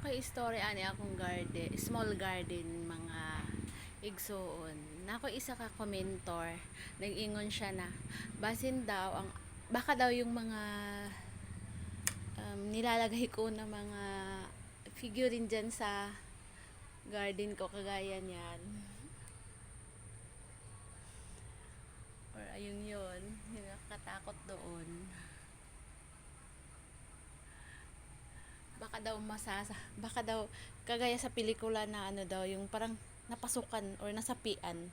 kay story ani akong garden, small garden mga igsoon. Nako isa ka komentor, nag-ingon siya na basin daw ang baka daw yung mga nilalagay ko na mga figurine dyan sa garden ko kagaya niyan. Or ayun yun, yung nakakatakot doon. Baka daw kagaya sa pelikula na ano daw yung parang napasukan or nasapian,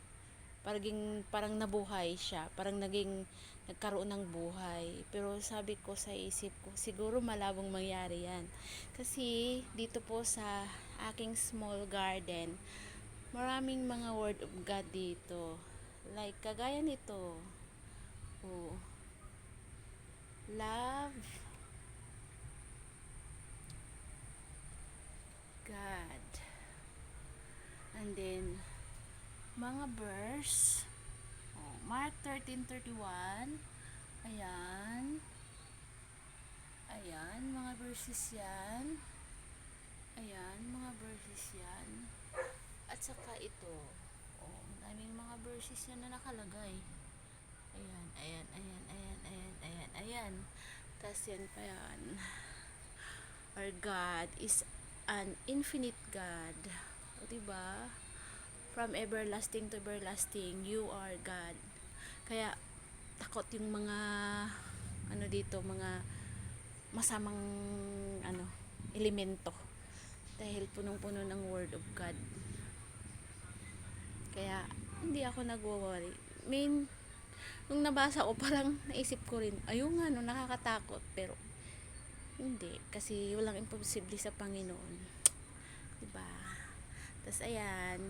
parang nabuhay siya, parang nagkaroon ng buhay. Pero sabi ko sa isip ko, siguro malabong mangyari yan kasi dito po sa aking small garden maraming mga word of God dito, like kagaya nito, oh, love God. And then, mga verse. Oh, Mark 13:31. Ayan. Ayan, mga verses yan. Ayan, mga verses yan. At saka ito. Oh, maraming mga verses yan na nakalagay. Ayan, ayan, ayan, ayan, ayan, ayan, ayan. Tas yan pa yan. Our God is an infinite God. O diba? From everlasting to everlasting, you are God. Kaya takot yung mga ano dito, mga masamang ano, elemento. Dahil punong-puno ng word of God. Kaya hindi ako nagwo-worry. Nung nabasa ko parang naisip ko rin, ayun nga no, nakakatakot, pero hindi kasi walang imposible sa Panginoon. 'Di ba? Tas ayan,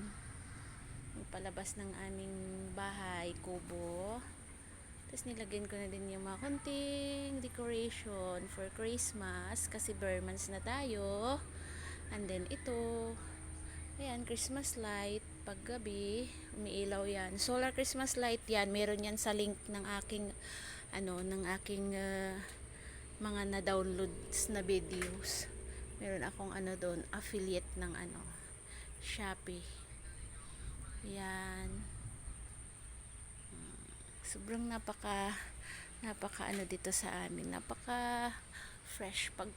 yung palabas ng aming bahay, kubo. Tapos nilagyan ko na din yung mga konting decoration for Christmas kasi bare months na tayo. And then ito, ayan, Christmas light. Paggabi, umiilaw yan. Solar Christmas light yan. Meron yan sa link ng aking mga na-downloads na videos. Meron akong doon, affiliate ng Shopee. Yan. Sobrang napaka dito sa amin. Napaka fresh pag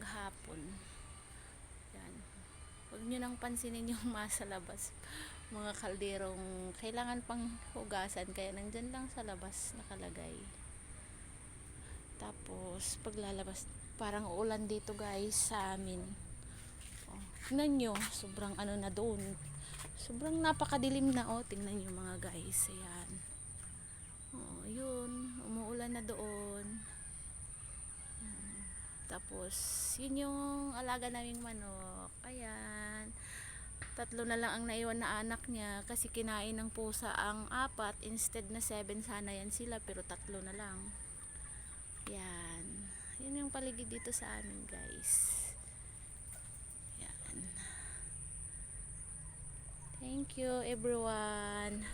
hapon. Yan. Huwag niyo nang pansinin yung masa labas. Mga kalderong kailangan pang hugasan kaya nandyan lang sa labas nakalagay. Tapos paglalabas parang uulan dito guys sa amin. Oh, tingnan nyo, sobrang na doon. Sobrang napakadilim na tingnan nyo mga guys. Ayan. Oh, yun, umuulan na doon. Tapos yun yung alaga naming manok. Ayan. 3 na lang ang naiwan na anak niya kasi kinain ng pusa ang 4 instead na 7 sana yan sila pero 3 na lang. Yan. Yun yung paligid dito sa amin guys. Yan. Thank you everyone.